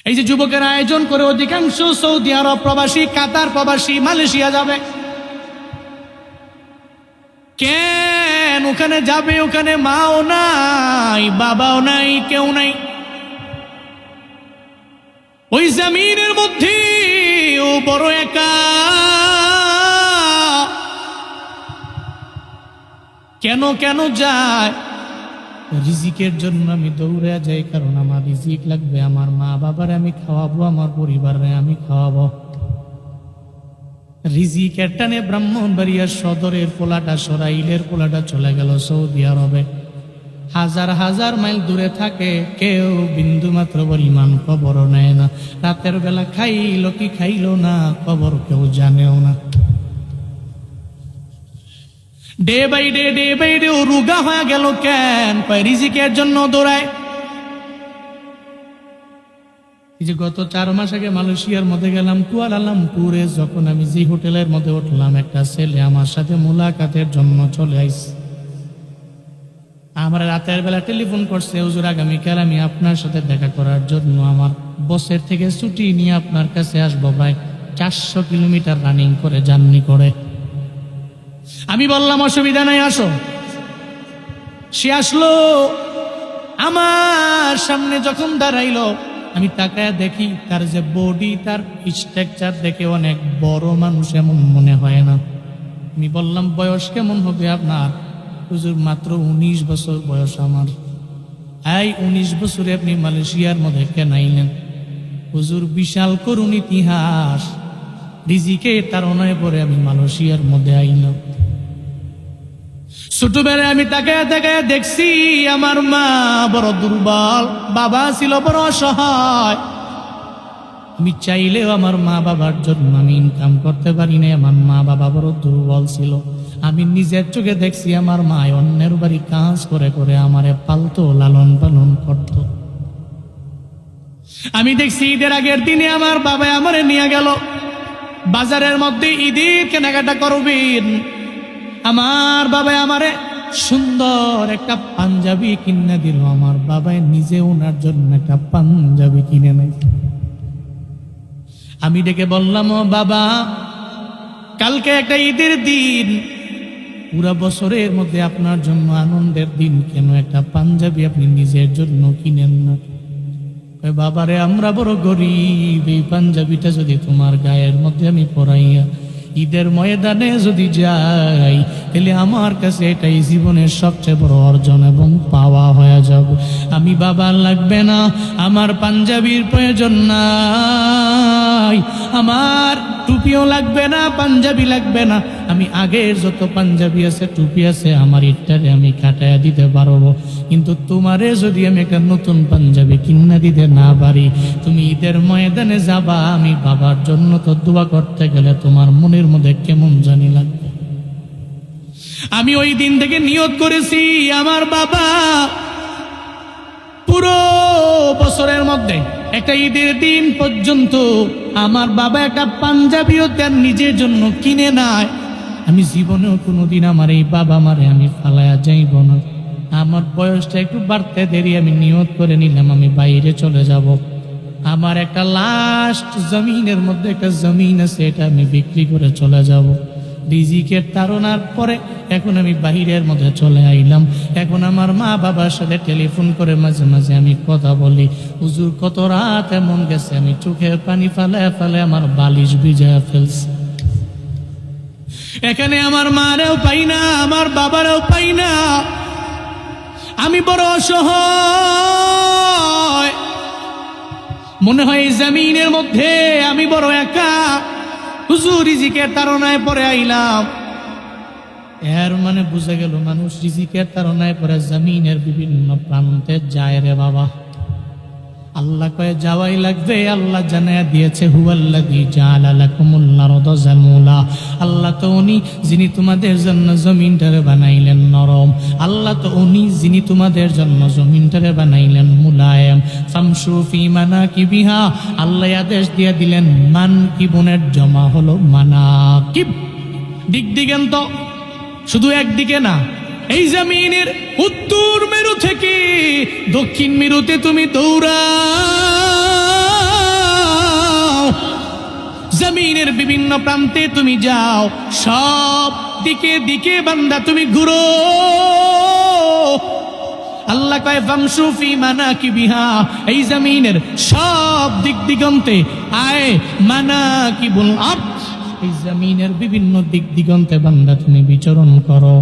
এই যে যুবকের আয়োজন করে অধিকাংশ সৌদি আরব প্রবাসী, কাতার প্রবাসী, মালয়েশিয়া যাবে কেন? ওখানে যাবে, ওখানে মাও নাই, বাবাও নাই, কেউ নাই। ওই জমিনের মধ্যে ও বড় একা। কেন কেন যায়? রিজিকের জন্য আমি দৌড়ে যাই, কারণ আমার রিজিক লাগবে, আমার মা বাবার আমি খাওয়াবো, আমার পরিবারে আমি খাওয়াবো। রিজিকের টানে ব্রাহ্মণবাড়িয়ার সদরের পোলাটা, সরাইলের পোলাটা চলে গেল সৌদি আরবে। হাজার হাজার মাইল দূরে থাকে, কেউ বিন্দু মাত্র পরিমাণ খবর নেয় না। রাতের বেলা খাইল কি খাইল না, খবর কেউ জানেও না। ডে বাই ডে ও রুগা হয়ে গেল কেন? রিজিকের জন্য দৌড়ায়। এই যে গত 4 মাস আগে মালয়েশিয়ার মধ্যে গেলাম, কুয়ালালামপুরে। যখন আমি যে হোটেলের মধ্যে উঠলাম, একটা ছেলে আমার সাথে মুলাকাতের জন্য চলে আইছে। আমার রাতের বেলা টেলিফোন করছে, হুজুর আগামীকাল আমি আপনার সাথে দেখা করার জন্য আমার বসের থেকে ছুটি নিয়ে আপনার কাছে আসবো। ভাই 400 কিলোমিটার রানিং করে, জার্নি করে। আমি বললাম অসুবিধা নাই, আসো। সে আসলো, আমার সামনে যখন দাঁড়াইলো, আমি তাকায় দেখি তার যে বডি, তার স্ট্রাকচার দেখে অনেক বড় মানুষ এমন মনে হয় না। আমি বললাম বয়স কেমন হবে আপনার? হুজুর মাত্র 19 বছর বয়স আমার। এই 19 বছরে আপনি মালয়েশিয়ার মধ্যে কেন আইলেন? হুজুর বিশাল করুণ ইতিহাস, রিজিকে তাড়নায় পরে আমি মালয়েশিয়ার মধ্যে আইলাম। ছোটবেলায় আমি তাকায় তাকায় দেখছি আমার মা বড় দুর্বল, বাবা ছিল বড় অসহায়। আমি চাইলেও আমার মা বাবার জন্য আমি ইনকাম করতে পারি না। আমার মা বাবা বড় দুর্বল ছিল। আমি নিজের চোখে দেখছি আমার মা অন্যের বাড়ি কাজ করে করে আমারে পালতো, লালন পালন করত। আমি দেখছি ঈদের আগের দিনে আমার বাবা আমারে নিয়ে গেল বাজারের মধ্যে, ঈদের কেনাকাটা করবেন। আমার বাবা আমারে সুন্দর একটা পাঞ্জাবি কিনে দিল। আমার বাবা নিজে ওনার জন্য একটা পাঞ্জাবি কিনে নেয়। আমি ডেকে বললাম, ও বাবা, কালকে একটা ঈদের দিন, পুরা বছরের মধ্যে আপনার জন্য আনন্দের দিন, কেন একটা পাঞ্জাবি আপনি নিজের জন্য কিনেন না? বাবারে, আমরা বড় গরিব, এই পাঞ্জাবিটা যদি তোমার গায়ের মধ্যে আমি পরাইয়া ঈদের ময়দানে যদি যাই, তাহলে আমার কাছে এটাই জীবনের সবচেয়ে বড় অর্জন এবং পাওয়া হয়ে যাব। আমি বাবা লাগবে না, আমার পাঞ্জাবির প্রয়োজন নাই, আমার টুপিও লাগবে না, পাঞ্জাবি লাগবে না। আমি আগের যত পাঞ্জাবি আছে, টুপি আছে, আমার ইটারে আমি কাটাইয়া দিতে পারবো। কিন্তু তোমারে যদি আমি একটা নতুন পাঞ্জাবি কিনে দিতে না পারি, তুমি ঈদের ময়দানে যাবা, আমি বাবার জন্য তো দোয়া করতে গেলে তোমার মনের মধ্যে কেমন জানি লাগবে। আমি ওই দিন থেকে নিয়ত করেছি, আমার বাবা পুরো বছরের মধ্যে একটা ঈদের দিন পর্যন্ত আমার বাবা একটা পাঞ্জাবিও তার নিজের জন্য কিনে নেয়। আমি জীবনেও কোনোদিন আমার এই বাবা মারে আমি ফালায়া যাইব না। আমার বয়সটা একটু বাড়তে দেরি, আমি নিয়ত করে নিলাম আমি বাইরে চলে যাব। আমার একটা লাস্ট জমিনের মধ্যে একটা জমিন আছে, এটা আমি বিক্রি করে চলে যাব। রিজিকের তাড়নার পরে এখন আমি বাহিরের মধ্যে চলে আইলাম। এখন আমার মা বাবার সাথে টেলিফোন করে মাঝে মাঝে আমি কথা বলি, হুজুর কত রাত এমন গেছে, আমি চোখের পানি ফালায় ফালায় আমার বালিশ ভিজায় ফেলছি। এখানে আমার মারেও পাই না, আমার বাবারেও পাই না। আমি বড় অসহায়, মনে হয় এই জমিনের মধ্যে আমি বড় একা। হুজুর রিজিকের তাড়নায় পরে আইলাম। এর মানে বুঝা গেল মানুষ রিজিকের তাড়নায় পরে জমিনের বিভিন্ন প্রান্তে যায় রে বাবা। আল্লাহ কয়ে যাওয়াই লাগবে। আল্লাহ জানায়া দিয়েছে, হুয়াল্লাযী জাআলা লাকুমুল আরদা যালুলা। আল্লাহ তো উনি যিনি তোমাদের জন্য জমিনটারে বানাইলেন নরম। আল্লাহ তো উনি যিনি তোমাদের জন্য জমিনটারে বানাইলেন মুলায়েম। ফামশু ফি মানাকিবিহা। আল্লাহ আদেশ দিয়ে দিলেন, মানকিবুনের জমা হলো মানাকিব, দিক দিগন্ত, শুধু একদিকে না। এই জমিনের উত্তর মেরু থেকে দক্ষিণ মেরুতে তুমি দৌড়াও, জমিনের বিভিন্ন প্রান্তে তুমি যাও, সব দিকে দিকে বান্দা তুমি ঘুরো। আল্লাহ কয় ফামশু ফি মানাকিবিহা, এই জমিনের সব দিক দিগন্তে আয় মানাকিবুল আরদ, এই জমিনের বিভিন্ন দিক দিগন্তে বান্দা তুমি বিচরণ করো।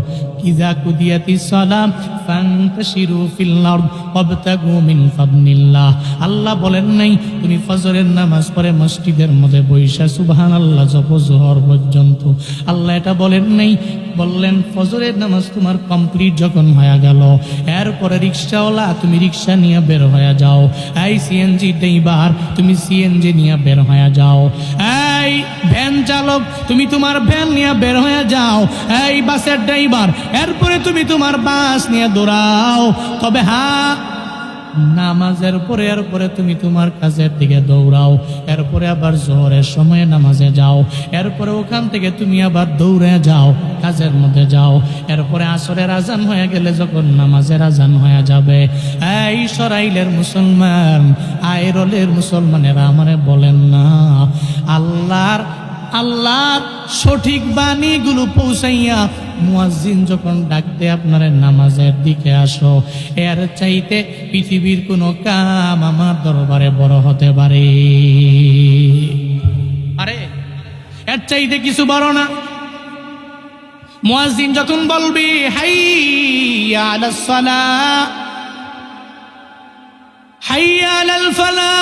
ইযা কুদিয়াতিস সালাম ফান্তাশিরু ফিল আরদ ওয়াবতাগু মিন ফাদলিল্লাহ। আল্লাহ বলেন নাই তুমি ফজরের নামাজ পড়ে মসজিদের মধ্যে বইসা সুবহানাল্লাহ জপ জোহর পর্যন্ত। আল্লাহ এটা বলেন নাই, বললেন ফজরের নামাজ তোমার কমপ্লিট যখন হয়ে গেল, এরপরে রিক্সাওয়ালা তুমি রিক্সা নিয়ে বের হয়ে যাও, এই সিএনজি ড্রাইভার তুমি সিএনজি নিয়ে বের হয়ে যাও, এই ভ্যান চালক তুমি তোমার ভ্যান নিয়ে বের হয়ে যাও, এই বাসের ড্রাইভার এরপরে তুমি তোমার বাস নিয়ে দৌড়াও। তবে হ্যাঁ, নামাজের পরে এরপরে তুমি তোমার কাজের দিকে দৌড়াও, এরপরে আবার জোহরের সময়ে নামাজে যাও, এরপরে ওখান থেকে তুমি আবার দৌড়ে যাও, কাজের মধ্যে যাও, এরপরে আসরের আজান হয়ে গেলে যখন নামাজের আজান হয়ে যাবে, এই সরাইলের মুসলমান আইরলের মুসলমানেরা আমারে বলেন না, আল্লাহর সঠিক বাণীগুলো পৌঁছাইয়া মুয়াজ্জিন যখন ডাক দেয় আপনারা নামাজের দিকে আসো, এর চাইতে পৃথিবীর কোনো কাম আমার দরবারে বড় হতে পারে? আরে এর চাইতে কিছু বড় না। মুয়াজ্জিন যখন বলবে হাইয়া আলাস সালাহ হাইয়া আলাল ফালাহ,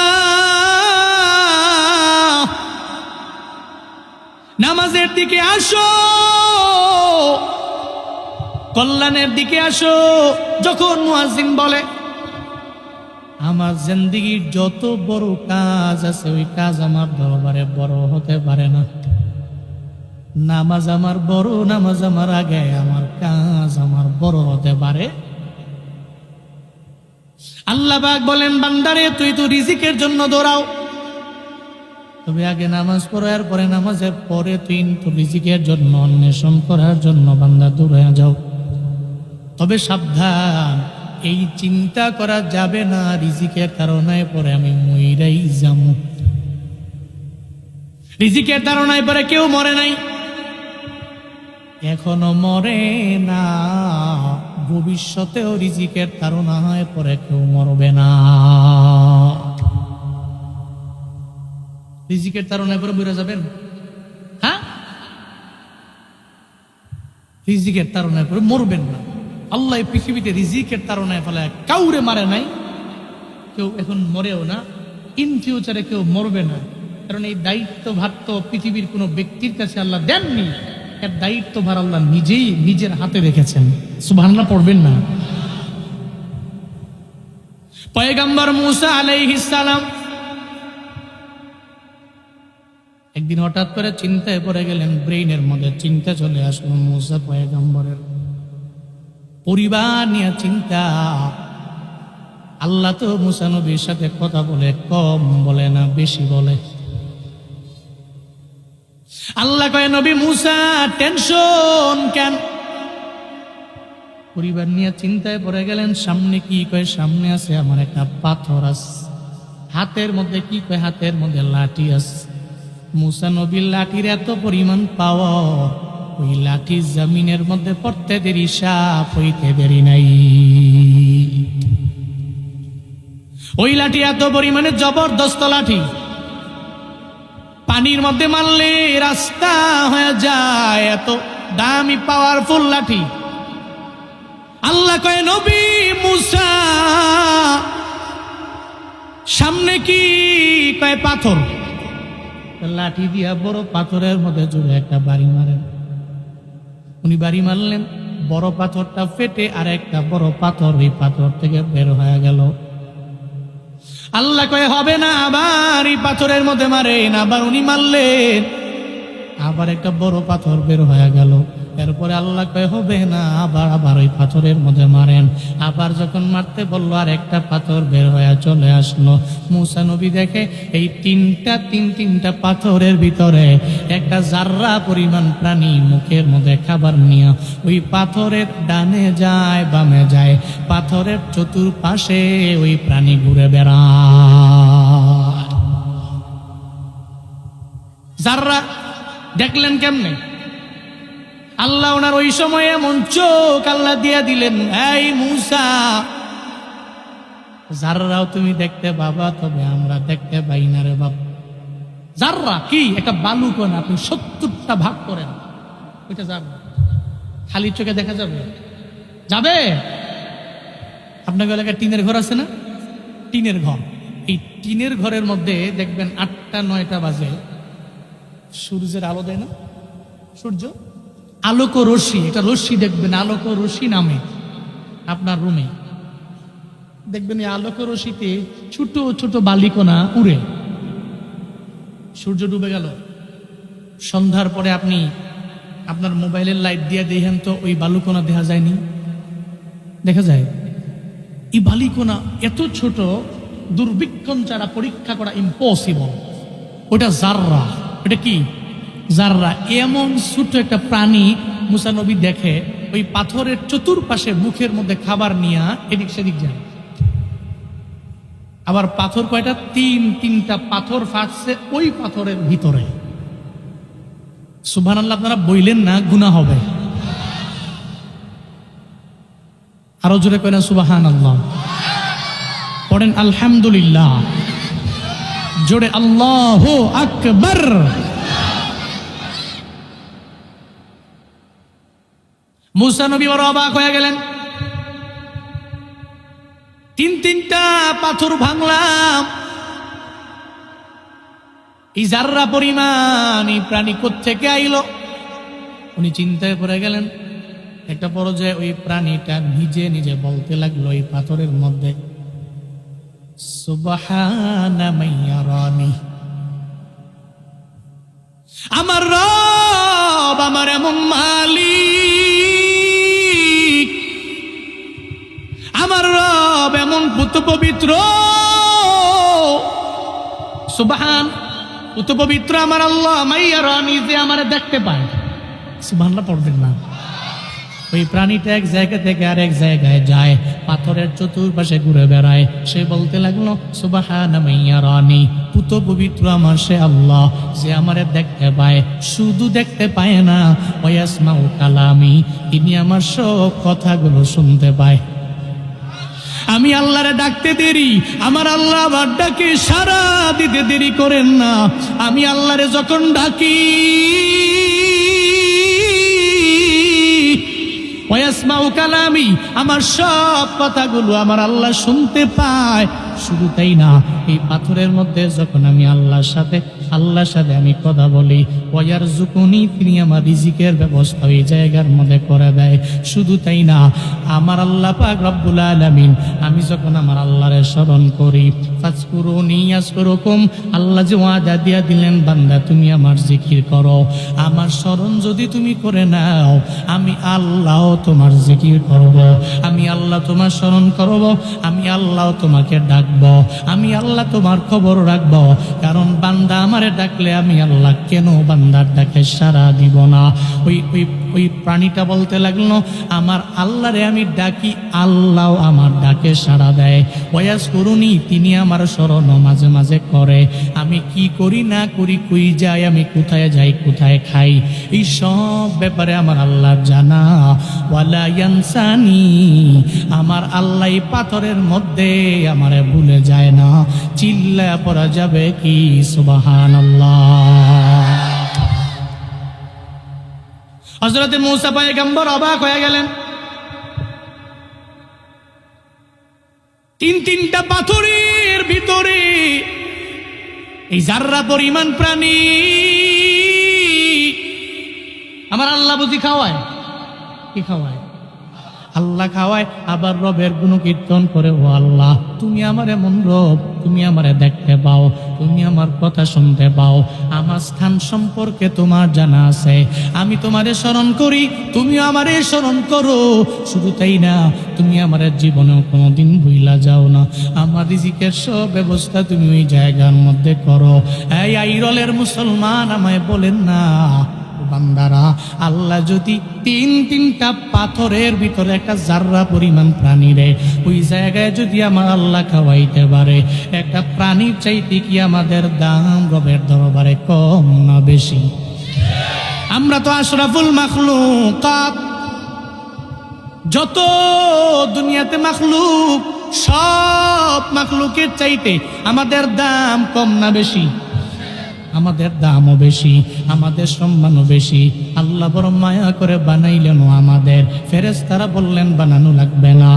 নামাজের দিকে আসো, কল্যাণের দিকে আসো, যখন মুয়াজ্জিন বলে, আমার জিন্দেগীর যত বড় কাজ আছে ওই কাজ আমার দরবারে বড় হতে পারে না। নামাজ আমার বড়, নামাজ আমার আগে, আমার কাজ আমার বড় হতে পারে। আল্লাহ পাক বলেন বান্দারে তুই তো রিজিকের জন্য দৌড়াও, তবে আগে নামাজ পড়ার পরে নামাজের পরে তুই তো রিজিকের জন্য অন্বেষণ করার জন্য বান্দা দৌড়ে যাও। তবে সাবধান, এই চিন্তা করা যাবে না রিজিকের কারণে পরে আমি মইরাই যাবো। রিজিকের ধারণায় পরে কেউ মরে নাই, এখনো মরে না, ভবিষ্যতেও রিজিকের ধারণায় পরে কেউ মরবে না। রিজিকের ধারণায় পরে মরে যাবেন? হ্যাঁ, রিজিকের ধারণায় পরে মরবেন না। আল্লাহ পৃথিবীতে রিজিকের তাড়নায় ফেলে কাউরে মারে নাই, কেউ এখন মরেও না, ইন ফিউচারে কেউ মরবে না। কারণ এই দায়িত্বভার তো পৃথিবীর কোনো ব্যক্তির কাছে আল্লাহ দেননি, এর দায়িত্বভার আল্লাহ নিজেই নিজের হাতে রেখেছেন। সুবহানাল্লাহ পড়বেন না? পয়গম্বর মুসা আলাইহিস সালাম একদিন হঠাৎ করে চিন্তায় পড়ে গেলেন, ব্রেইনের মধ্যে চিন্তা চলে আসলো মুসা পয়গম্বরের পরিবার নিয়ে চিন্তা। আল্লাহ তো মুসা নবীর সাথে কথা বলে কম বলে না, বেশি বলে। আল্লাহ কয় নবী মুসা টেনশন কেন? পরিবার নিয়ে চিন্তায় পড়ে গেলেন। সামনে কি কয়? সামনে আছে আমার একটা পাথর আছে, হাতের মধ্যে কি কয়? হাতের মধ্যে লাঠি আছে। মুসা নবীর লাঠির এত পরিমাণ পাওয়ার, ওই লাঠি জমিনের মধ্যে পড়তে দেরি, সাপ হইতে দেরি নাই। ওই লাঠি এত পরিমাণে জবরদস্ত লাঠি, পানির মধ্যে মারলে রাস্তা হয়ে যায়, এত দামি পাওয়ারফুল লাঠি। আল্লাহ কয় নবী মুসা সামনে কি কয়? পাথর। লাঠি দিয়া বড় পাথরের মধ্যে জোরে একটা বাড়ি মারেন। উনি বাড়ি মারলেন, বড় পাথরটা ফেটে আর একটা বড় পাথর ওই পাথর থেকে বের হয়ে গেল। আল্লাহ কয়ে হবে না, আবার এই পাথরের মধ্যে মারেন। আবার উনি মারলেন, আবার একটা বড় পাথর বের হয়ে গেল। এরপরে আল্লাহ কয়ে হবে না, আবার ওই পাথরের মধ্যে মারেন। আবার যখন মারতে বললো আর একটা পাথর বের হয়ে চলে আসলো। মুসা নবী দেখে এই তিনটা পাথরের ভিতরে একটা জাররা পরিমাণ প্রাণী মুখের মধ্যে খাবার নিয়ে ওই পাথরের ডানে যায় বামে যায়, পাথরের চতুর্পাশে ওই প্রাণী ঘুরে বেড়ায়। যাররা দেখলেন কেমনে? আল্লাহ ওনার ওই সময়ে এমন চোখ আল্লাহ দিয়া দিলেন, এই মূসা, যাররাও তুমি দেখতে পাবা, তবে আমরা দেখতে পাই না রে বাবা। যাররা কি? একটা বালু কণা, আপনি 70টা ভাগ করেন, ওইটা যাররা। খালি চোখে দেখা যাবে? যাবে? আপনাকে এলাকায় টিনের ঘর আছে না? টিনের ঘর, এই টিনের ঘরের মধ্যে দেখবেন 8টা 9টা বাজে সূর্যের আলো দেয় না? সূর্য আলোক রশ্মি, একটা রশ্মি দেখবেন, আলোক রশ্মি নামে আপনার রুমে দেখবেন, এই আলোক রশ্মিতে ছোট ছোট বালিকণা উড়ে। সূর্য ডুবে গেল, সন্ধ্যার পরে আপনি আপনার মোবাইলের লাইট দিয়ে দেখেন তো ওই বালুকণা দেখা যায়নি? দেখা যায়। এই বালিকণা এত ছোট, দুর্বীক্ষণ ছাড়া পরীক্ষা করা ইম্পসিবল। ওটা জাররা। এটা কি? জাররা। এমন ছোট একটা প্রাণী মুসা নবী দেখে, ওই পাথরের চতুর্পাশে মুখের মধ্যে খাবার নিয়ে এদিক সেদিক যায়। আবার পাথর কয়টা? তিনটা পাথর ফাটছে ওই পাথরের ভিতরে। সুবহানাল্লাহ। আপনারা বইলেন না, গুনাহ হবে। আরো জোরে করেন সুবহানাল্লাহ। পড়েন আলহামদুলিল্লাহ। জোরে আল্লাহু আকবার। মুসা নবী বড় অবাক হয়ে গেলেন। তিনটা পাথর ভাঙলাম, এই জাররা পরিমাণ এই প্রাণী কোত্থেকে আইলো? উনি চিন্তায় পড়ে গেলেন। একটা পর্যায়ে ওই প্রাণীটা নিজে নিজে বলতে লাগলো এই পাথরের মধ্যে, সুবহানা মাইয়ারানি, আমার রব, আমার এমন মালিক, আমার রব এমন পুত পবিত্র, সুবহান, পুত পবিত্র আমার আল্লাহ, মাইয়ারানি, যে আমার দেখতে পায়। সুবহানাল্লাহ পড়বেন না। ওই প্রাণীটা এক জায়গা থেকে আরেক জায়গায় যায়, পাথরের চতুর্পাশে ঘুরে বেড়ায়। সে বলতে লাগলো, সুবহানা মাইয়ারানি, পুত পবিত্র আমার সে আল্লাহ, যে আমারে দেখতে পায়। শুধু দেখতে পায় না, ওয়াসমাউ কালামি, তিনি আমার সব কথাগুলো শুনতে পায়। আমি আল্লাহরে ডাকতে দেরি, আমার আল্লাহ আমার ডাকে সাড়া দিতে দেরি করেন না। আমি আল্লাহরে যখন ডাকি, ওয়াসমাউ কালামি, আমার সব কথাগুলো আমার আল্লাহ শুনতে পায়। শুধু তাই না, এই পাথরের মধ্যে যখন আমি আল্লাহর সাথে আমি কথা বলি, ওয়ারযুকুনি, তিনি আমার রিজিকের ব্যবস্থা ওই জায়গার মধ্যে করে দেয়। শুধু তাই না, আমার আল্লাহ পাক রব্বুল আলামিন, আমি যখন আমার আল্লাহরে স্মরণ করি, ফাজকুরুনি ইয়াজকুরুকুম, আল্লাহ যে ওয়াদা দিয়া দিলেন, বান্দা তুমি আমার জিকির করো, আমার স্মরণ যদি তুমি করে নাও, আমি আল্লাহ তোমার জিকির করব, আমি আল্লাহ তোমার স্মরণ করব, আমি আল্লাহ তোমাকে ডাকব, আমি আল্লাহ তোমার খবর রাখব। কারণ বান্দা আমারে ডাকলে আমি আল্লাহ কেন বান্দার ডাকে সাড়া দিব না? ওই প্রাণীটা বলতে লাগলো, আমার আল্লাহরে আমি ডাকি, আল্লাহ আমার ডাকে সাড়া দেয়। ওয়াজকুরুনি, তিনি আমার স্মরণ মাঝে মাঝে করে। আমি কি করি না করি, কই যাই আমি, কোথায় যাই, কোথায় খাই, এই সব ব্যাপারে আমার আল্লাহ জানা। ওয়ালা ইয়ানসানি, আমার আল্লাহ এই পাথরের মধ্যে আমারে ভুলে যায় না। চিল্লা পড়া যাবে কি সুবহানাল্লাহ। হযরত মূসা পয়গম্বর অবাক হয়ে গেলেন। তিনটা পাথরের ভিতরে এই জাররা পরিমাণ প্রাণী আমার আল্লাহ বুঝি খাওয়ায়? কি খাওয়ায়? আল্লাহ খাওয়ায়। আবার রবের গুণকীর্তন করে, ও আল্লাহ, তুমি আমার এমন রব, তুমি আমারে দেখতে পাও, তুমি আমার কথা শুনতে পাও, আমার স্থান সম্পর্কে তোমার জানা আছে, আমি তোমারে স্মরণ করি, তুমিও আমারে স্মরণ করো। শুধু তাই না, তুমি আমার জীবনেও কোনোদিন ভুইলা যাও না। আমার রিজিকের সব ব্যবস্থা তুমি ওই জায়গার মধ্যে করো। এই আইরলের মুসলমান, আমায় বলেন না বান্দারা, আল্লাহ যদি তিনটা পাথরের ভিতরে একটা জাররা পরিমাণ প্রাণী রে ওই জায়গায় যদি আমার আল্লাহ খাওয়াইতে পারে, একটা প্রাণীর চাইতে কি আমাদের দাম রবের দরবারে কম না বেশি? আমরা তো আশরাফুল মাখলুকাত, যত দুনিয়াতে মাখলুক সব মাখলুকের চাইতে আমাদের দাম কম না বেশি? আমাদের দামও বেশি, আমাদের সম্মানও বেশি। আল্লাহ বড় মায়া করে বানাইলেন আমাদের। ফেরেশতারা বললেন বানানো লাগবে না।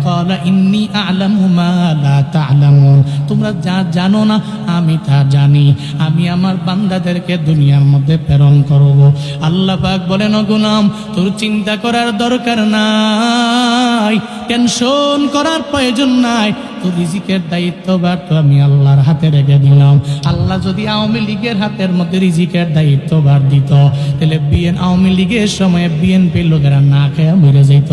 ক্বালা ইন্নী আ'লামু মা লা তা'লামুন, তোমরা যা জানো না আমি তা জানি। আমি আমার বান্দাদেরকে দুনিয়ার মধ্যে প্রেরণ করব। আল্লাহ পাক বলেন, ও গোলাম, তোর চিন্তা করার দরকার নাই, টেনশন করার প্রয়োজন নাই। তোর রিজিকের দায়িত্বভার তো আমি আল্লাহর হাতে রেখে দিলাম। আল্লাহ যদি আওয়ামী লীগের হাতের মধ্যে রিজিকের দায়িত্বভার দিত, তাহলে আওয়ামী লীগের সময় বিএনপির লোকেরা না খেয়ে মরে যেত।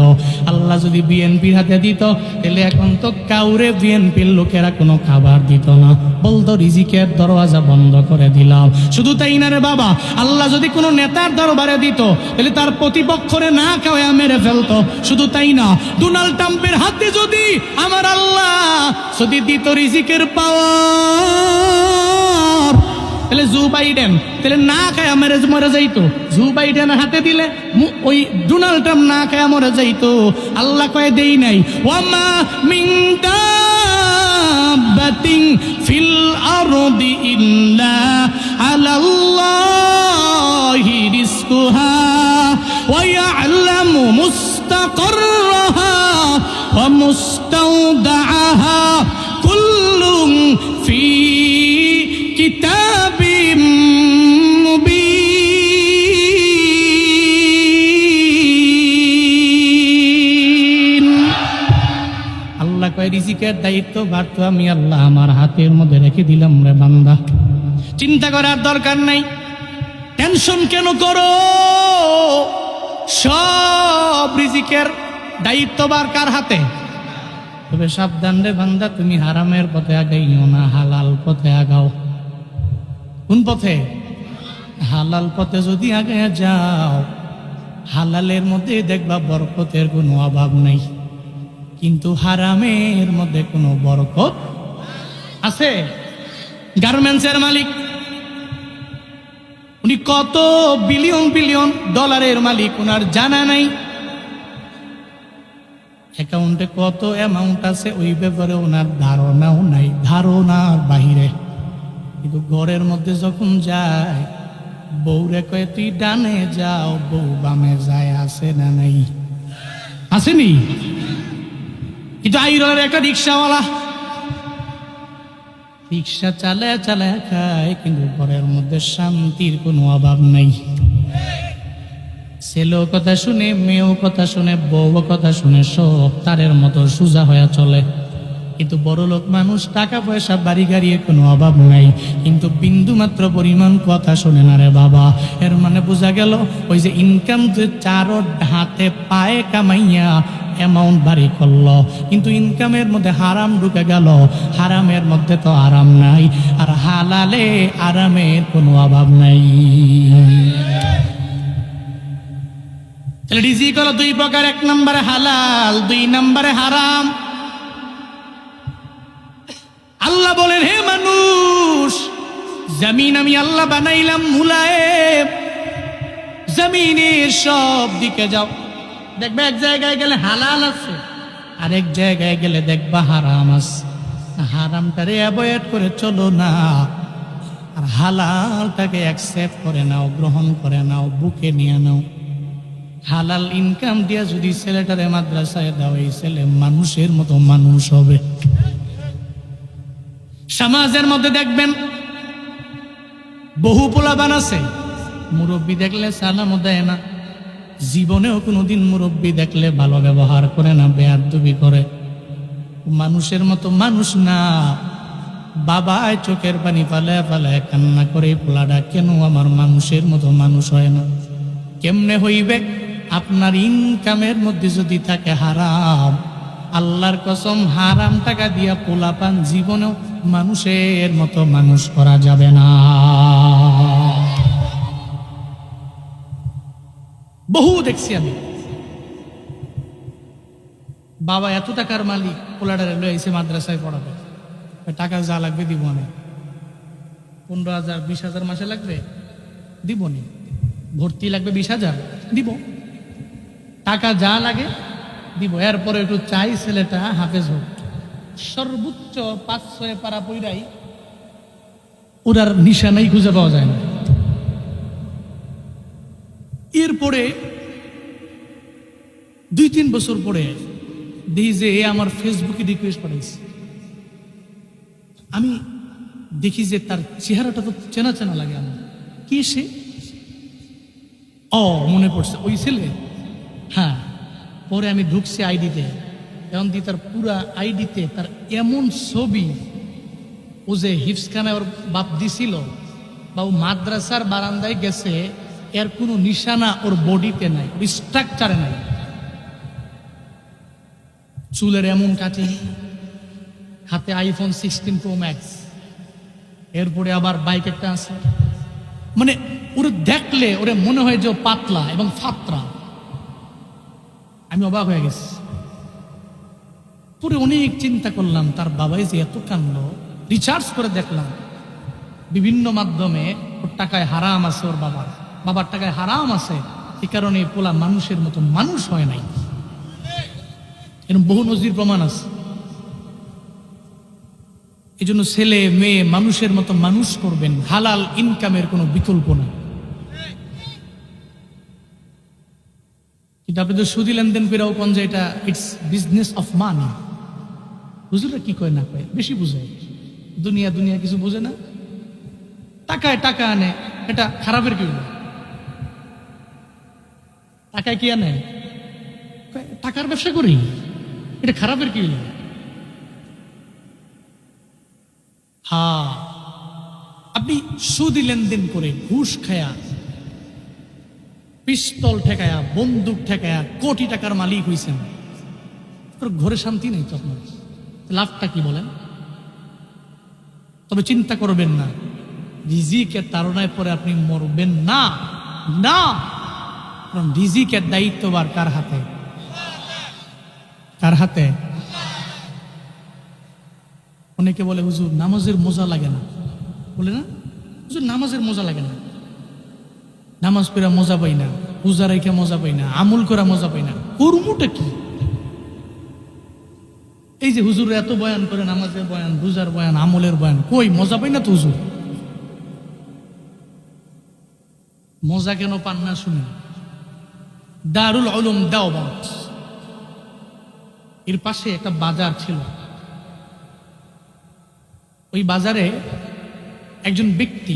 আল্লাহ যদি বিএনপির হাতে দিত, তাহলে এখন তো কাউরে বিএনপির লোকেরা কোনো খাবার দিত না, বলতো রিজিকের দরওয়াজা বন্ধ করে দিলাম। শুধু তাই না রে বাবা, আল্লাহ যদি কোনো নেতার দরবারে দিত, তাহলে তার প্রতিপক্ষরে না খাওয়া মেরে ফেলতো। শুধু তাই না, ডোনাল্ড ট্রাম্পের হাতে যদি আমার আল্লাহ যদি দিত রিজিকের পাওয়ার, তাহলে জো বাইডেন তাহলে না খায় মরে যাইতো। জো বাইডেনের হাতে দিলে ওই ডোনাল্ড ট্রাম্প না খায় মরে যাইতো। আল্লাহ কয়ে দেই নাই, ওয়ামা মিন দাব্বাতিন ফিল আরদি ইল্লা আলাল্লাহি রিজকুহা ওয়া ইয়ালামু মুস্তাকাররাহা ওয়া মুস্তাওদাআহা কুল্লুন ফি কিতাবিম মুবিন। আল্লাহ কয় রিজিকের দায়িত্ব ভার তো আমি আল্লাহ আমার হাতের মধ্যে রেখে দিলাম রে বান্দা, চিন্তা করার দরকার নাই, টেনশন কেন করো? সব রিজিকের দায়িত্বভার কার হাতে? তবে সাবধান রে বান্দা, তুমি হারামের পথে আগাইও না, হালাল পথে আগাও। কোন পথে? হালাল পথে যদি আগে যাও, হালালের মধ্যে দেখবা বরকতের কোনো অভাব নাই, কিন্তু হারামের মধ্যে কোনো বরকত আছে। গার্মেন্টসের মালিক, উনি কত বিলিয়ন বিলিয়ন ডলারের মালিক, ওনার জানা নাই। অ্যাকাউন্টে কত অ্যামাউন্ট আছে ওই ব্যাপারে ওনার ধারণাও নাই, ধারণার বাহিরে। কিন্তু ঘরের মধ্যে যখন যায়, বউরে কয়ে তুই ডানে যাও, বউ বামে যায়, আছে না নাই? আসেনি? কিন্তু আইরের একটা রিক্সাওয়ালা রিক্সা চালায় চালায় খায়, কিন্তু ঘরের মধ্যে শান্তির কোনো অভাব নাই। ছেলেও কথা শুনে, মেয়েও কথা শুনে, বউ কথা শুনে, সব তারের মতো সোজা হয়ে চলে। কিন্তু বড় লোক মানুষ, টাকা পয়সা বাড়ি গাড়িয়ে কোনো অভাব নাই, কিন্তু বিন্দু মাত্র পরিমাণ কথা শোনে না রে বাবা। এর মানে বোঝা গেল ওই যে ইনকাম যে চারো হাতে পায়ে কামাইয়া অ্যামাউন্ট বাড়ি করলো, কিন্তু ইনকামের মধ্যে হারাম ঢুকে গেল। হারামের মধ্যে তো আরাম নাই, আর হালালে আরামের কোনো অভাব নাই। তাহলে রিজিক হলো দুই প্রকার, এক নম্বরে হালাল, দুই নম্বরে হারাম। আল্লাহ বলেন, হে মানুষ, জমিন আমি আল্লাহ বানাইলাম মুলায়েম, জমিনের সব দিকে যাও, দেখবে এক জায়গায় গেলে হালাল আছে, আরেক জায়গায় গেলে দেখবা হারাম আছে। হারামটারে অ্যাভয়েড করে চলো না, আর হালালটাকে অ্যাকসেপ্ট করে নাও, গ্রহণ করে নাও, বুকে নিয়ে নাও। হালাল ইনকাম দিয়া যদি ছেলেটারে মাদ্রাসায় দাও, এই ছেলে মানুষের মতো মানুষ হবে। সমাজের মধ্যে দেখবেন বহু পোলাপান আছে, মুরব্বী দেখলে সালামও দেয় না, জীবনেও কোনোদিন মুরব্বী দেখলে ভালো ব্যবহার করে না, বেয়াদবি করে। মানুষের মতো মানুষ না। বাবায় চোখের পানি পালায় পালায় কান্না করে, পোলাটা কেন আমার মানুষের মতো মানুষ হয় না? কেমনে হইবে? আপনার ইনকামের মধ্যে যদি থাকে হারাম, আল্লাহর কসম হারাম টাকা দিয়া পোলাপান জীবনেও মানুষের মতো মানুষ করা যাবে না। বহু দেখছি আমি। বাবা এত টাকার মালিক, পোলাডারে লয়ে এসে মাদ্রাসায় পড়াবে, টাকা যা লাগবে দিব না। 15,000 20,000 মাসে লাগবে, দিব নি। ভর্তি লাগবে 20,000, দিব। টাকা যা লাগে দিব। এরপরে একটু চাই ছেলেটা হাফেজ হোক। সর্বোচ্চ 5-6 পারা পইরাই ওরার নিশানাই খুঁজে পাওয়া যায় না। এরপরে 2-3 বছর পরে দেখি যে এ আমার ফেসবুকে রিকোয়েস্ট পাঠাইছে। আমি দেখি যে তার চেহারাটা তো চেনা চেনা লাগে আমার। কি সে? ও মনে পড়ছে, ওই ছেলে। হ্যাঁ, পরে আমি ঢুকছি আইডিতে, এখন দিয়ে তার পুরা আইডিতে তার এমন ছবি, ও যে হিফসখানায় ওর বাপ দিছিল বা ও মাদ্রাসার বারান্দায় গেছে, এর কোনো নিশানা ওর বডিতে নাই, ওর স্ট্রাকচারে নাই। চুলের এমন কাটিং, হাতে আইফোন 16 Pro Max, এরপরে আবার বাইক একটা আছে। মানে ওরে দেখলে ওরে মনে হয় যে ও পাতলা এবং ফাতরা। আমি অবাক হয়ে গেছি। পরে অনেক চিন্তা করলাম, তার বাবাই যে এত কান্দলো। রিচার্জ করে দেখলাম বিভিন্ন মাধ্যমে, ওর টাকায় হারাম আছে, ওর বাবার টাকায় হারাম আছে। এই কারণে পোলা মানুষের মতো মানুষ হয় নাই। এরকম বহু নজির প্রমাণ আছে। এই জন্য ছেলে মেয়ে মানুষের মতো মানুষ করবেন। হালাল ইনকামের কোনো বিকল্প না। কিন্তু আপনি তো সুদি লেনদেন করেও কোন যে এটা ইটস বিজনেস অফ মানি। হুজুরা কি কয় না কয়, বেশি বুঝে। দুনিয়া দুনিয়া কিছু বুঝে না। টাকায় টাকা আনে, এটা খারাপের কি হলো? টাকায় কি আনে? টাকার ব্যবসা করি, এটা খারাপের কি হলো? হ্যাঁ, আপনি সুদি লেনদেন করে, ঘুষ খায়া, পিস্তল ঠেকায়া, বন্দুক ঠেকায়া কোটি টাকার মালিক হইছেন, তোর ঘরে শান্তি নেই তো আপনার। লাভটা কি বলেন? তবে চিন্তা করবেন না, রিজিকের তাড়নায় পরে আপনি মরবেন না। না, কারণ রিজিকের দায়িত্ববার কার হাতে? কার হাতে? অনেকে বলে হুজুর নামাজের মজা লাগে না, বলে না হুজুর নামাজের মজা লাগে না, নামাজ পড়া মজা পাই না, পূজা রেখে মজা পাই না, আমল করা মজা পাই না। কর্মটা কি? এই যে হুজুর এত বয়ান করে, নামাজের বয়ান, রোজার বয়ান, আমলের বয়ান, কই মজা পাই না তো হুজুর। মজা কেন পান না শুনে? দারুল উলুম দেওবন্দ, এর পাশে একটা বাজার ছিল। ওই বাজারে একজন ব্যক্তি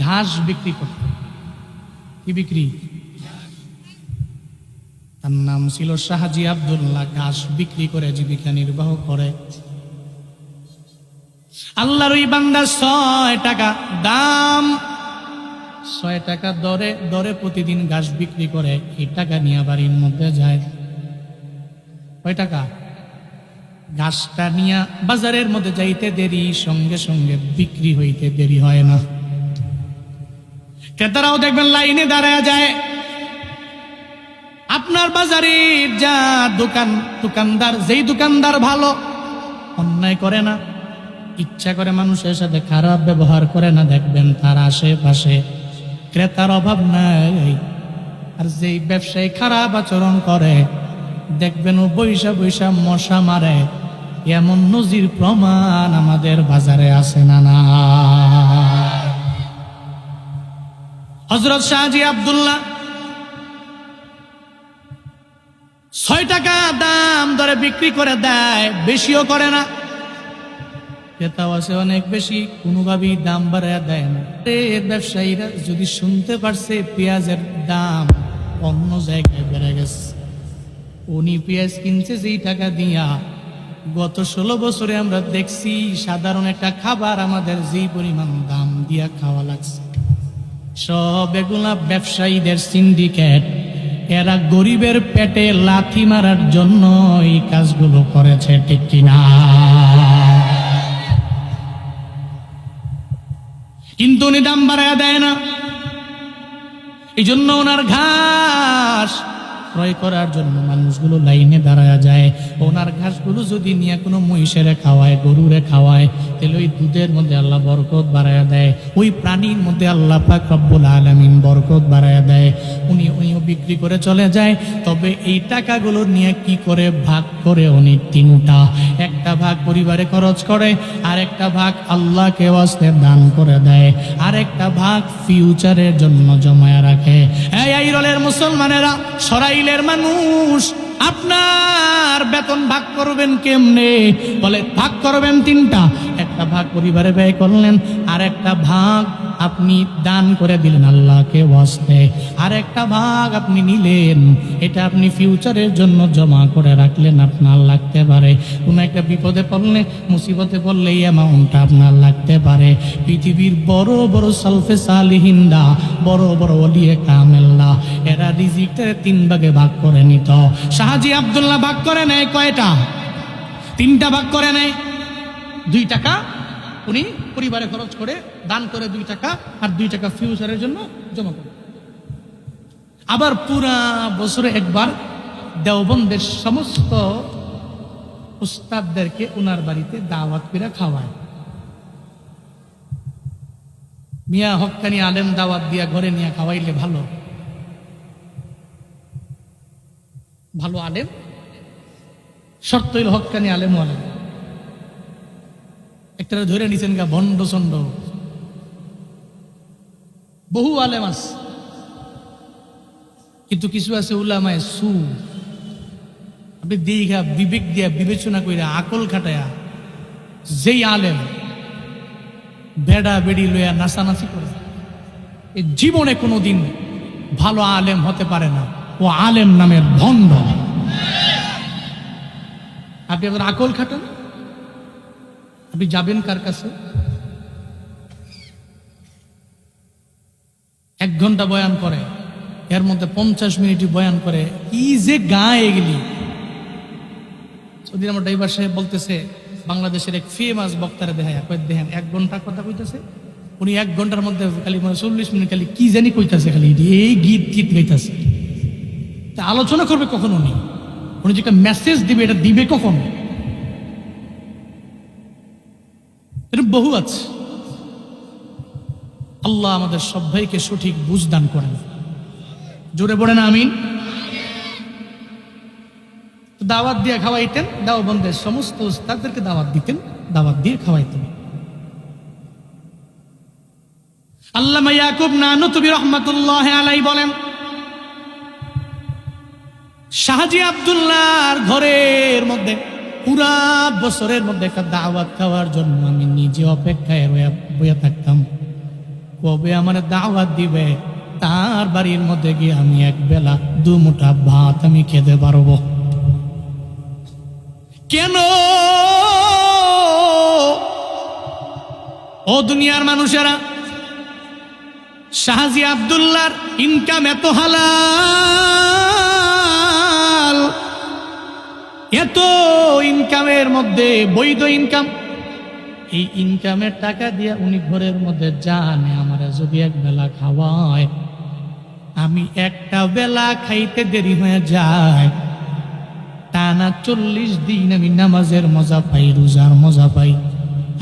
ঘাস বিক্রি করত। কি বিক্রি? তার নাম ছিল শাহজি আব্দুল্লাহ। ঘাস বিক্রি করে জীবিকা নির্বাহ করে। আল্লাহর ওই বান্দা 6 টাকা দাম, 6 টাকা দরে দরে প্রতিদিন ঘাস বিক্রি করে। এই টাকা নিয়ে বাড়ির মধ্যে যায়। কয় টাকা? ঘাসটা নিয়ে বাজারের মধ্যে যাইতে দেরি, সঙ্গে সঙ্গে বিক্রি হইতে দেরি হয় না। ক্রেতারাও দেখবেন লাইনে দাঁড়ায় যায়। আপনার বাজারের যা দোকানদার, যেই দোকানদার ভালো, অন্যায় করে না, ইচ্ছা করে মানুষের সাথে খারাপ ব্যবহার করে না, দেখবেন তার আশেপাশে ক্রেতার অভাব নাই। আর যেই ব্যবসায়ী খারাপ আচরণ করে, দেখবেন ও বৈশা বৈশা মশা মারে। এমন নজির প্রমাণ আমাদের বাজারে আছে না? না। হযরত শাহজি আব্দুল্লাহ 6 টাকা দাম ধরে বিক্রি করে দেয়, বেশিও করে না। ক্রেতাও আছে অনেক বেশি, কোনোভাবেই দাম বাড়ায় দেয় না। ব্যবসায়ীরা যদি শুনতে পারছে পেঁয়াজের দাম অন্য জায়গায় বেড়ে গেছে, উনি পেঁয়াজ কিনছে যেই টাকা দিয়া, গত 16 বছরে আমরা দেখছি সাধারণ একটা খাবার আমাদের যেই পরিমাণ দাম দিয়া খাওয়া লাগছে। সব এগুলা ব্যবসায়ীদের সিন্ডিকেট। এরা গরিবের পেটে লাথি মারার জন্য এই কাজগুলো করেছে, ঠিক কিনা? কিন্তু উনি দাম বাড়ায় দেয় না। এই জন্য ওনার ঘাস ক্রয় করার জন্য মানুষগুলো লাইনে দাঁড়ায় যায়। ওনার ঘাসগুলো যদি নিয়ে কোনো মহিষেরে খাওয়ায়, গরুরে খাওয়ায়, তাহলে ওই দুধের মধ্যে আল্লাহ বরকত বাড়ায়া দেয়, ওই প্রাণীর মধ্যে আল্লাহ পাক রব্বুল আলামিন বরকত বাড়ায়া দেয়। উনিও বিক্রি করে চলে যায়। তবে এই টাকাগুলো নিয়ে কি করে ভাগ করে উনি তিনটা, একটা ভাগ পরিবারে খরচ করে, আর একটা ভাগ আল্লাহকে ওয়াস্তে দান করে দেয়, আর একটা ভাগ ফিউচারের জন্য জমায়া রাখে। এই আইরলের মুসলমানেরা, সরাইলের মানুষ, আপনার বেতন ভাগ করবেন কেমনে? বলে ভাগ করবেন তিনটা। একটা ভাগ পরিবারে ব্যয় করলেন, আর একটা ভাগ আপনি দান করে দিলেন আল্লাহকে ওয়াস্তে, আর একটা ভাগ আপনি নিলেন, এটা আপনি ফিউচারের জন্য জমা করে রাখলেন। আপনার লাগতে পারে কোনো একটা বিপদে পড়লে, মুসিবতে পড়লে এই অ্যামাউন্টটা আপনার লাগতে পারে। পৃথিবীর বড় বড় সালফে সালিহিনরা, বড় বড় ওলিয়ে কামেল্লা, এরা রিজিকটা তিন ভাগে ভাগ করে নিত। শাহজি আব্দুল্লাহ ভাগ করে নেয় কয়টা? তিনটা ভাগ করে নেয়। 2 টাকা উনি পরিবারে খরচ করে দান করে 2 টাকা, আর 2 টাকা ফিউচারের জন্য জমা করে। আবার পুরা বছরে একবার দেওবন্দের সমস্ত উস্তাদদেরকে ওনার বাড়িতে দাওয়াত করে খাওয়ায়। মিয়া হক্কানি আলেম দাওয়াত দিয়া ঘরে নিয়ে খাওয়াইলে ভালো, ভালো আলেম, শর্ত হইল হক্কানি আলেম আলেম। একটা ধরে নিছেন গা ভণ্ড চন্ড, বহু আলেম আছে, কিন্তু কিছু আছে উলামায়ে সু। আপনি দীঘা বিবেক দিয়া বিবেচনা কইরা আকল খাটায়া যেই আলেম বেড়া বেড়ি লইয়া নাচানাচি করে, এই জীবনে কোনোদিন ভালো আলেম হতে পারে না। ও আলেম নামের ভণ্ড। আপনি আবার আকল খাটান, আপনি যাবেন কার কাছে? 1 ঘন্টা বয়ান করে, এর মধ্যে 50 মিনিটই বয়ান করে, কি যে গায়ে গেলি। সেদিন আমার ড্রাইভার সাহেব বলতেছে, বাংলাদেশের এক ফেমাস বক্তারে দেখায়, দেখেন 1 ঘন্টা কথা কইতেছে, উনি 1 ঘন্টার মধ্যে খালি 40 মিনিট খালি কি জানি কইতাছে, খালি এই গীত গীত গাইতেছে। তা আলোচনা করবে কখন? উনি যে একটা মেসেজ দিবে, এটা দিবে কখন? বহু আছে। আল্লাহ আমাদের সবাইকে সঠিক বুঝ দান করেন। জোরে পড়েন আমিন। দাওয়াত দিয়ে খাওয়াইতেন, দেওবন্দের সমস্ত উস্তাদদেরকে দাওয়াত দিতেন, দাওয়াত দিয়ে খাওয়াইতেন। আল্লামা ইয়াকুব নানুতুবি রহমাতুল্লাহি আলাইহি বলেন, শাহজি আব্দুল্লাহর ঘরের মধ্যে পুরা বছরের মধ্যে একটা দাওয়াত খাওয়ার জন্য আমি নিজে অপেক্ষায় বইয়া থাকতাম, কবে আমার দাওয়াত দিবে, তার বাড়ির মধ্যে গিয়ে আমি 1 বেলা 2 মুঠা ভাত আমি খেতে পারবো। কেন? ও দুনিয়ার মানুষেরা, শাহজি আব্দুল্লাহর ইনকাম এত হালাল, এত ইনকামের মধ্যে বৈধ ইনকাম, এই ইনকামের টাকা দিয়ে উনি ঘরের মধ্যে জানে আমার যদি 1 বেলা খাওয়ায়, আমি একটা বেলা খাইতে দেরি হয়ে যায়, টানা 40 দিন আমি নামাজের মজা পাই, রোজার মজা পাই,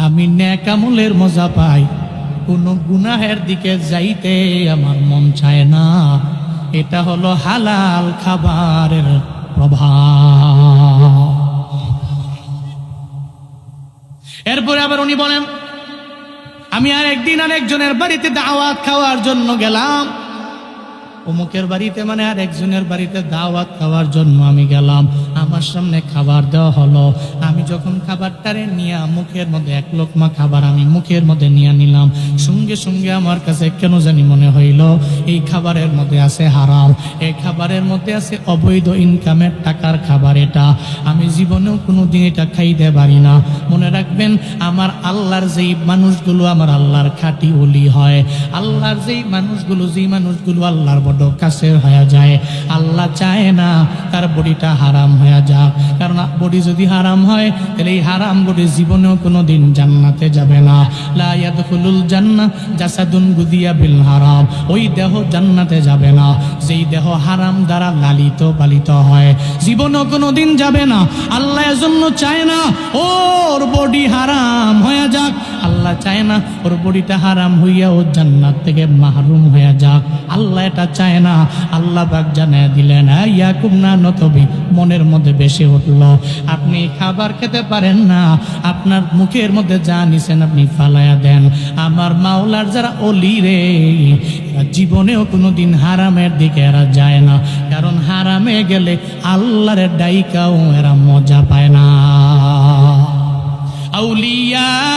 আমি নেক আমলের মজা পাই, কোন গুনাহের দিকে যাইতে আমার মন চায় না। এটা হলো হালাল খাবারের প্রভাব। এরপরে আবার উনি বলেন, আমি আর একদিন আরেকজনের বাড়িতে দাওয়াত খাওয়ার জন্য গেলাম, অমুকের বাড়িতে মানে আর একজনের বাড়িতে দাওয়াত খাওয়ার জন্য আমি গেলাম। আমার সামনে খাবার দেওয়া হলো, আমি যখন খাবারটারে নিয়ে মুখের মধ্যে 1 লোকমা খাবার আমি মুখের মধ্যে নিয়ে নিলাম, সঙ্গে সঙ্গে আমার কাছে কেন জানি মনে হইল এই খাবারের মধ্যে আছে হারাম, এই খাবারের মধ্যে আছে অবৈধ ইনকামের টাকার খাবার। এটা আমি জীবনেও কোনোদিন এটা খাইতে পারি না। মনে রাখবেন, আমার আল্লাহর যেই মানুষগুলো আমার আল্লাহর খাঁটি ওলি হয়, আল্লাহর যেই মানুষগুলো আল্লাহর বড় কাছে হয়ে যায়, আল্লাহ চায় না তার বডিটা হারাম হয়ে যাক। কারণ বডি যদি হারাম হয়, তাহলে এই হারাম বডি জীবনেও কোনোদিন জান্নাতে যাবে না। লা ইয়াদখুলুল জান্নাহ জাসাদুন গুদিয়া বিল হারাম, ওই দেহ জান্নাতে যাবে না যেই দেহ হারাম দ্বারা লালিত পালিত হয়, জীবনও কোনোদিন যাবে না। আল্লাহ এজন্য চায় না ওর বডি হারাম হয়ে যাক, আল্লাহ চায় না ওর বডিটা হারাম হইয়া ও জান্নাত থেকে মাহরুম হয়ে যাক, আল্লাহ এটা চায় না। আল্লাহ পাক জানায় দিলেন, ইয়াকুব না নতবি, মনের মধ্যে বেশি উঠল, আপনি খাবার খেতে পারেন না, আপনার মুখের মধ্যে যা নিছেন আপনি ফালায়া দেন। আমার মাওলার যারা অলি রে, এরা জীবনেও কোনোদিন হারামের দিকে এরা যায় না, কারণ হারামে গেলে আল্লাহর ডাইকাও এরা মজা পায় না। আউলিয়ার